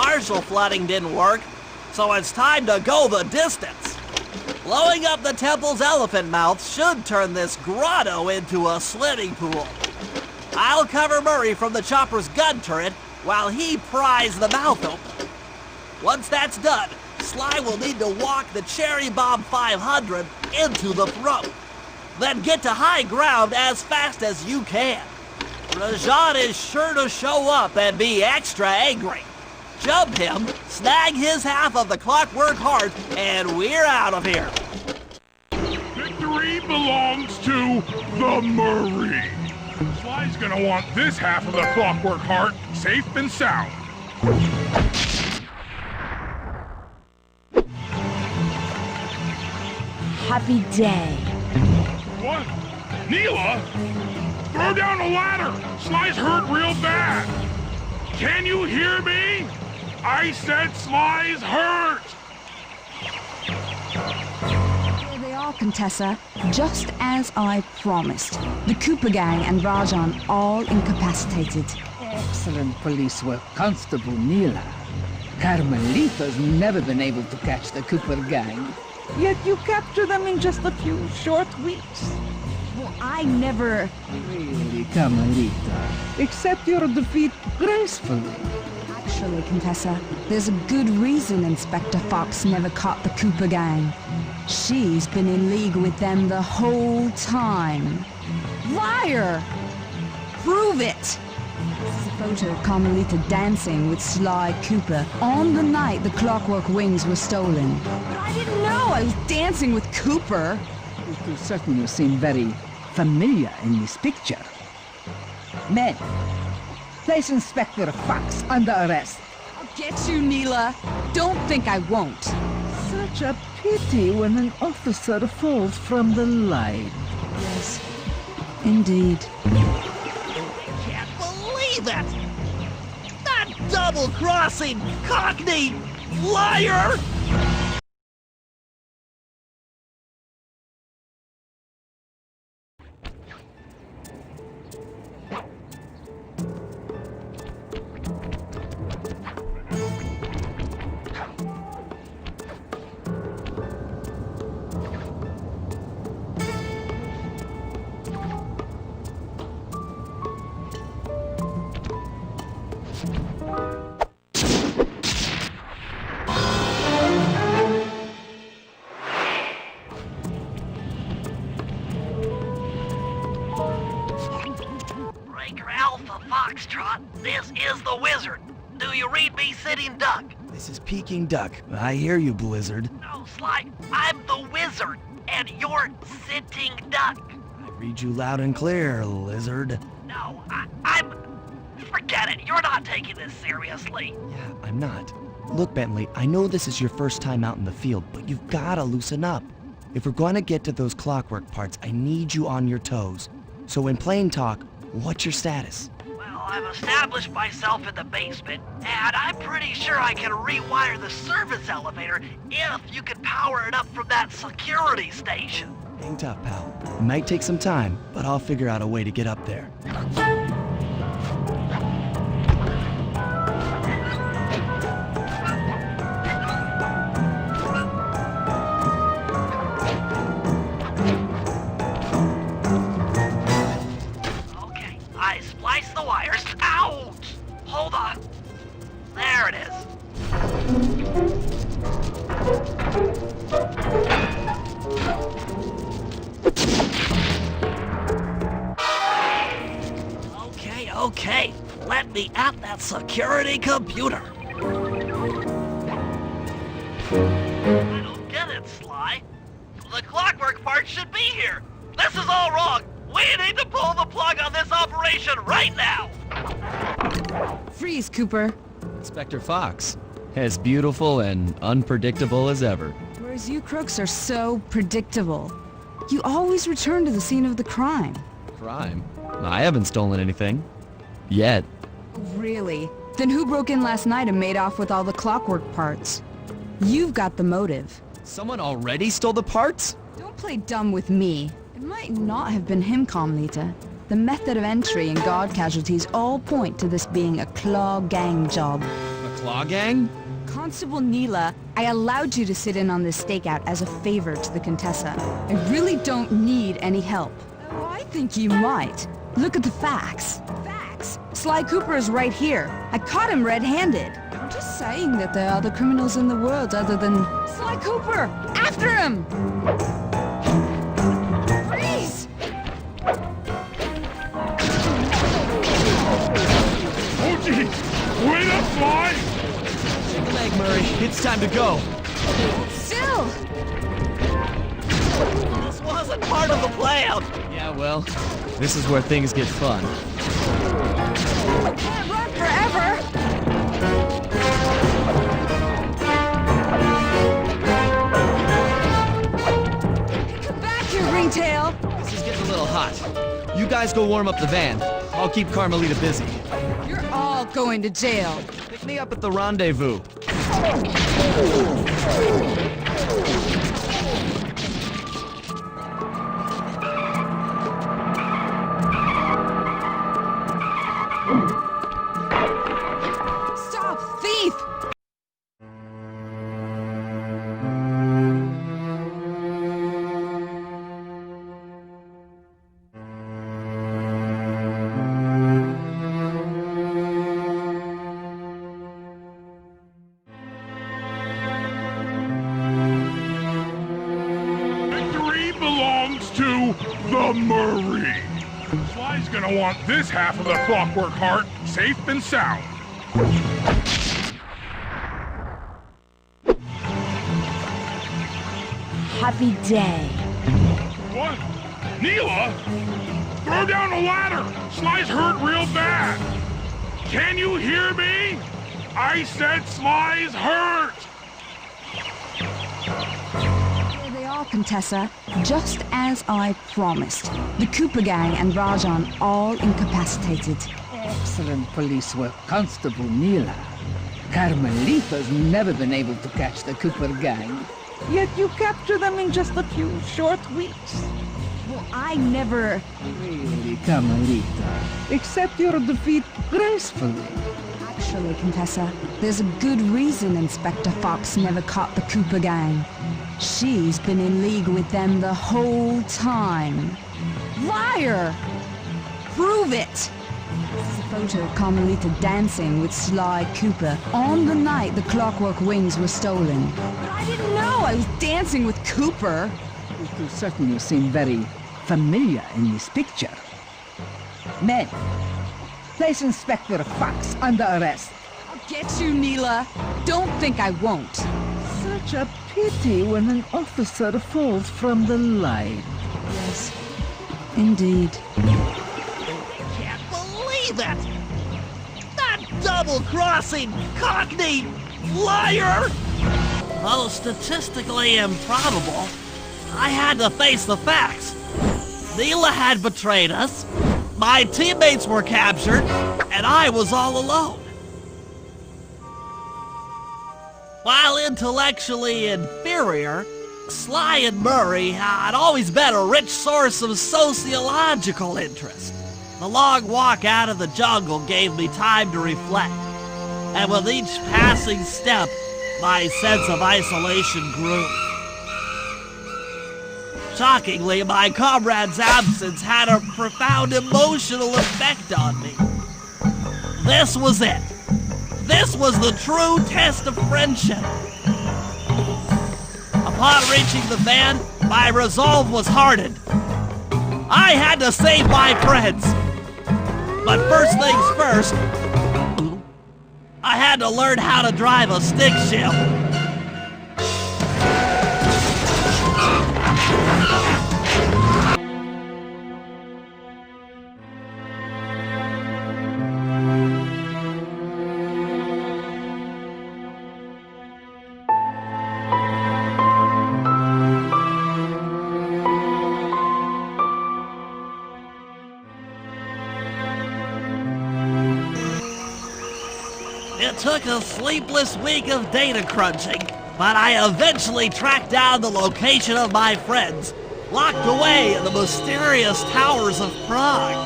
partial flooding didn't work, so it's time to go the distance. Blowing up the temple's elephant mouth should turn this grotto into a swimming pool. I'll cover Murray from the chopper's gun turret while he pries the mouth open. Once that's done, Sly will need to walk the Cherry Bomb 500 into the throat. Then get to high ground as fast as you can. Rajan is sure to show up and be extra angry. Jump him, snag his half of the Clockwerk heart, and we're out of here. Victory belongs to the Murray. Sly's gonna want this half of the Clockwerk heart safe and sound. Happy day. What? Neela? Throw down the ladder! Sly's hurt real bad! Can you hear me? I said Sly's hurt! Here they are, Contessa. Just as I promised. The Cooper gang and Rajan all incapacitated. Excellent police work, Constable Neela. Carmelita's never been able to catch the Cooper gang. Yet you captured them in just a few short weeks. Well, I never... Really, Carmelita. Accept your defeat gracefully. Actually, Contessa, there's a good reason Inspector Fox never caught the Cooper gang. She's been in league with them the whole time. Liar! Prove it! This is a photo of Carmelita dancing with Sly Cooper on the night the Clockwerk wings were stolen. But I didn't know I was dancing with Cooper. You certainly seem very familiar in this picture. Men, place Inspector Fox under arrest. I'll get you, Neela. Don't think I won't. Such a pity when an officer falls from the line. Yes, indeed. Can't believe it! That double-crossing Cockney liar! Alpha Foxtrot, this is the Wizard. Do you read me, Sitting Duck? This is Peking Duck. I hear you, Blizzard. No, Sly, I'm the Wizard, and you're Sitting Duck. I read you loud and clear, Lizard. No, I'm... Forget it, you're not taking this seriously. Yeah, I'm not. Look, Bentley, I know this is your first time out in the field, but you've gotta loosen up. If we're going to get to those Clockwerk parts, I need you on your toes. So in plain talk, what's your status? Well, I've established myself in the basement, and I'm pretty sure I can rewire the service elevator if you can power it up from that security station. Hang tough, pal. It might take some time, but I'll figure out a way to get up there. Hold on. There it is. Okay. Let me at that security computer. I don't get it, Sly. The Clockwerk part should be here. This is all wrong. We need to pull the plug on this operation right now. Freeze, Cooper. Inspector Fox, as beautiful and unpredictable as ever. Whereas you crooks are so predictable. You always return to the scene of the crime. Crime? I haven't stolen anything. Yet. Really? Then who broke in last night and made off with all the Clockwerk parts? You've got the motive. Someone already stole the parts? Don't play dumb with me. It might not have been him, Carmelita. The method of entry and guard casualties all point to this being a Klaww gang job. A Klaww gang? Constable Neela, I allowed you to sit in on this stakeout as a favor to the Contessa. I really don't need any help. Oh, I think you might. Look at the facts. Facts? Sly Cooper is right here. I caught him red-handed. I'm just saying that there are other criminals in the world other than Sly Cooper! After him! Freeze! Oh, geez! Wait up, Sly! Take a leg, Murray. It's time to go. Still! This wasn't part of the plan. Yeah, well, this is where things get fun. I can't run forever! Come back here, Ringtail! This is getting a little hot. You guys go warm up the van. I'll keep Carmelita busy. You're all going to jail. Pick me up at the rendezvous. Stop, thief! Victory belongs to the Murray. Sly's gonna want this half of the Clockwerk heart safe and sound. Happy day. What? Neela? Throw down a ladder! Sly's hurt real bad! Can you hear me? I said Sly's hurt! Here they are, Contessa. Just as I promised. The Cooper gang and Rajan all incapacitated. Excellent police work, Constable Neela. Carmelita's never been able to catch the Cooper gang. Yet you capture them in just a few short weeks. Well, I never... Really, Carmelita. Accept your defeat gracefully. Actually, Contessa, there's a good reason Inspector Fox never caught the Cooper gang. She's been in league with them the whole time. Liar! Prove it! This is a photo of Carmelita dancing with Sly Cooper on the night the Clockwerk wings were stolen. But I didn't know I was dancing with Cooper. You two certainly seem very familiar in this picture. Men, place Inspector Fox under arrest. I'll get you, Neela. Don't think I won't. Such a pity when an officer falls from the line. Yes, indeed. Can't believe it! That double-crossing cockney liar! Though statistically improbable, I had to face the facts. Neela had betrayed us, my teammates were captured, and I was all alone. While intellectually inferior, Sly and Murray had always been a rich source of sociological interest. The long walk out of the jungle gave me time to reflect, and with each passing step, my sense of isolation grew. Shockingly, my comrade's absence had a profound emotional effect on me. This was it. This was the true test of friendship. Upon reaching the van, my resolve was hardened. I had to save my friends. But first things first, I had to learn how to drive a stick shift. It took a sleepless week of data crunching, but I eventually tracked down the location of my friends, locked away in the mysterious towers of Prague.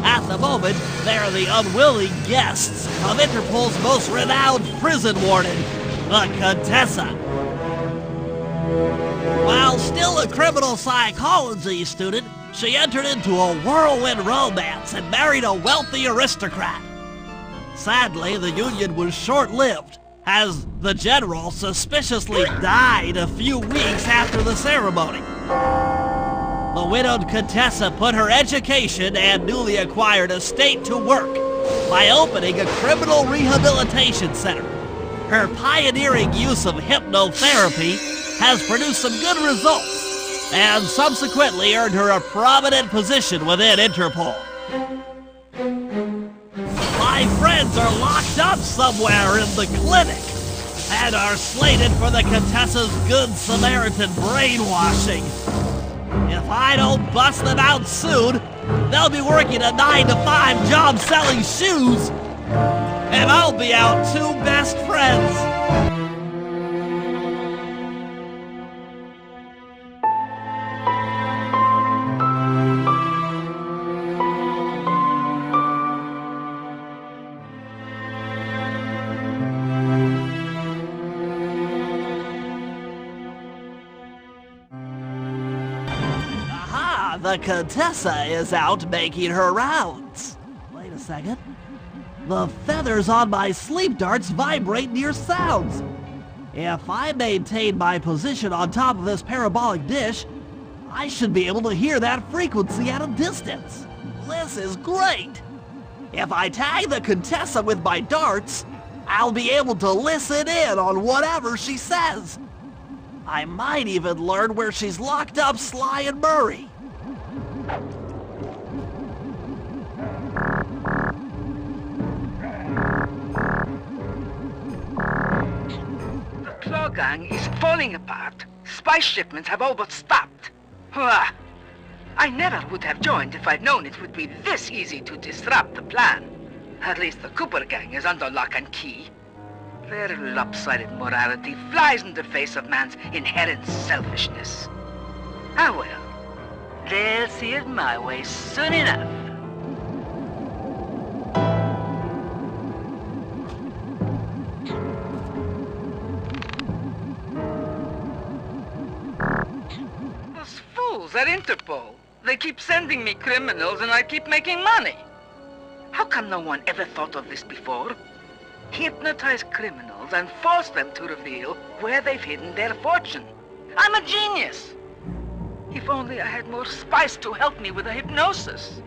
At At the moment, they are the unwilling guests of Interpol's most renowned prison warden, the Contessa. While still a criminal psychology student, she entered into a whirlwind romance and married a wealthy aristocrat. Sadly, the union was short-lived, as the general suspiciously died a few weeks after the ceremony. The widowed Contessa put her education and newly acquired estate to work by opening a criminal rehabilitation center. Her pioneering use of hypnotherapy has produced some good results and subsequently earned her a prominent position within Interpol. My friends are locked up somewhere in the clinic and are slated for the Contessa's Good Samaritan brainwashing. If I don't bust them out soon, they'll be working a 9-to-5 job selling shoes, and I'll be out two best friends. The Contessa is out making her rounds. Wait a second. The feathers on my sleep darts vibrate near sounds. If I maintain my position on top of this parabolic dish, I should be able to hear that frequency at a distance. This is great. If I tag the Contessa with my darts, I'll be able to listen in on whatever she says. I might even learn where she's locked up Sly and Murray. The Klaww gang is falling apart. Spice shipments have all but stopped. Hurrah! I never would have joined if I'd known it would be this easy to disrupt the plan. At least the Cooper gang is under lock and key. Their lopsided morality flies in the face of man's inherent selfishness. Ah well. They'll see it my way soon enough. Those fools at Interpol. They keep sending me criminals and I keep making money. How come no one ever thought of this before? Hypnotize criminals and force them to reveal where they've hidden their fortune. I'm a genius! If only I had more spice to help me with the hypnosis.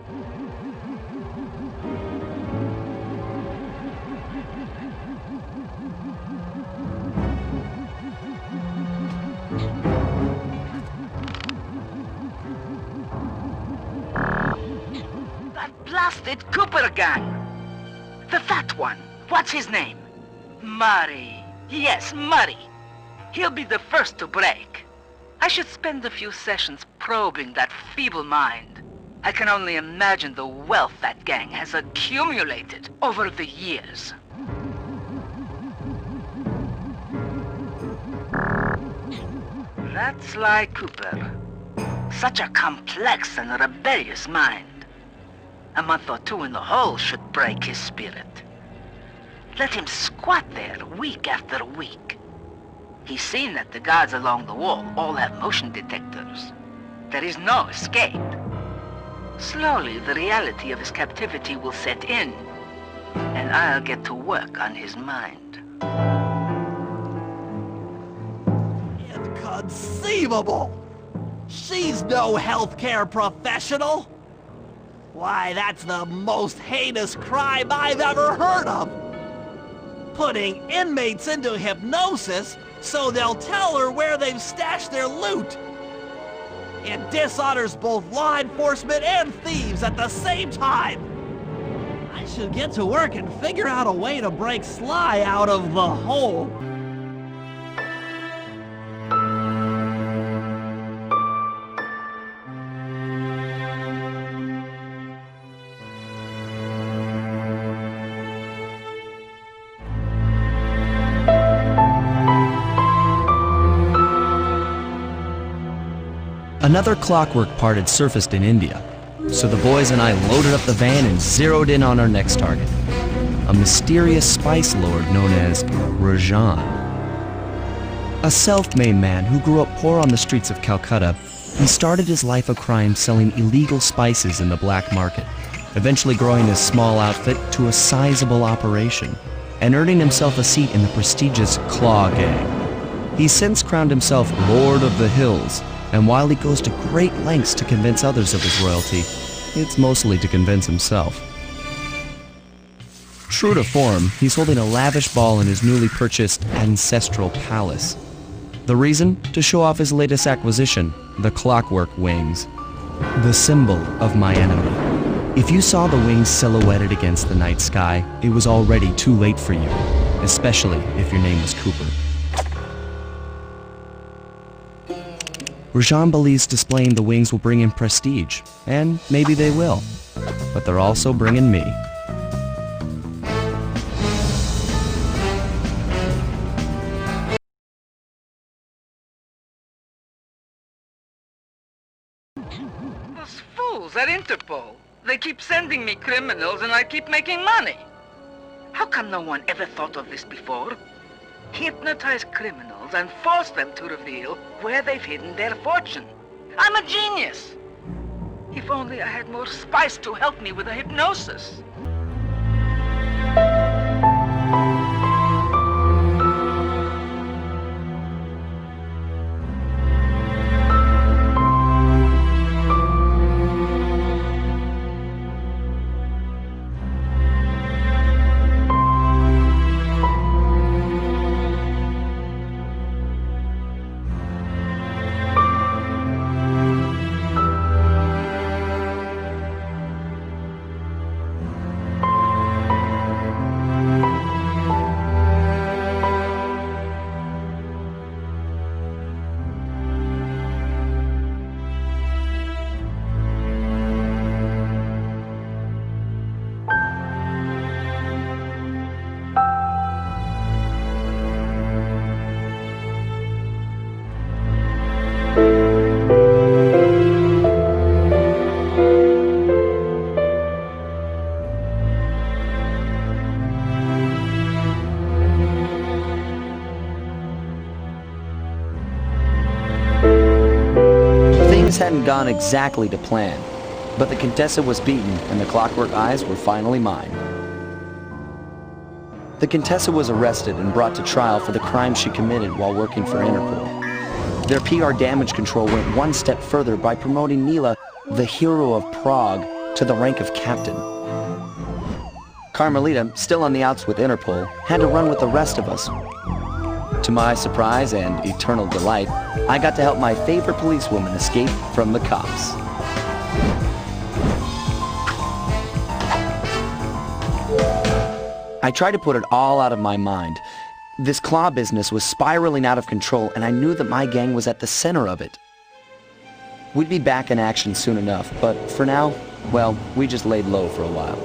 That blasted Cooper gang! The fat one. What's his name? Murray. Yes, Murray. He'll be the first to break. I should spend a few sessions probing that feeble mind. I can only imagine the wealth that gang has accumulated over the years. That's Sly Cooper. Such a complex and rebellious mind. A month or two in the hole should break his spirit. Let him squat there week after week. He's seen that the guards along the wall all have motion detectors. There is no escape. Slowly, the reality of his captivity will set in, and I'll get to work on his mind. Inconceivable! She's no healthcare professional! Why, that's the most heinous crime I've ever heard of! Putting inmates into hypnosis so they'll tell her where they've stashed their loot. It dishonors both law enforcement and thieves at the same time. I should get to work and figure out a way to break Sly out of the hole. Another Clockwerk part had surfaced in India. So the boys and I loaded up the van and zeroed in on our next target, a mysterious spice lord known as Rajan. A self-made man who grew up poor on the streets of Calcutta, he started his life of crime selling illegal spices in the black market, eventually growing his small outfit to a sizable operation, and earning himself a seat in the prestigious Klaww gang. He's since crowned himself Lord of the Hills, and while he goes to great lengths to convince others of his royalty, it's mostly to convince himself. True to form, he's holding a lavish ball in his newly purchased ancestral palace. The reason? To show off his latest acquisition, the Clockwerk wings, the symbol of my enemy. If you saw the wings silhouetted against the night sky, it was already too late for you, especially if your name was Cooper. Rajan believes displaying the wings will bring him prestige, and maybe they will, but they're also bringing me. Those fools at Interpol. They keep sending me criminals and I keep making money. How come no one ever thought of this before? Hypnotize criminals and force them to reveal where they've hidden their fortune. I'm a genius. If only I had more spice to help me with the hypnosis. Things hadn't gone exactly to plan, but the Contessa was beaten and the Clockwerk eyes were finally mine. The Contessa was arrested and brought to trial for the crime she committed while working for Interpol. Their PR damage control went one step further by promoting Nila, the hero of Prague, to the rank of captain. Carmelita, still on the outs with Interpol, had to run with the rest of us. To my surprise and eternal delight, I got to help my favorite policewoman escape from the cops. I tried to put it all out of my mind. This Klaww business was spiraling out of control, and I knew that my gang was at the center of it. We'd be back in action soon enough, but for now, well, we just laid low for a while.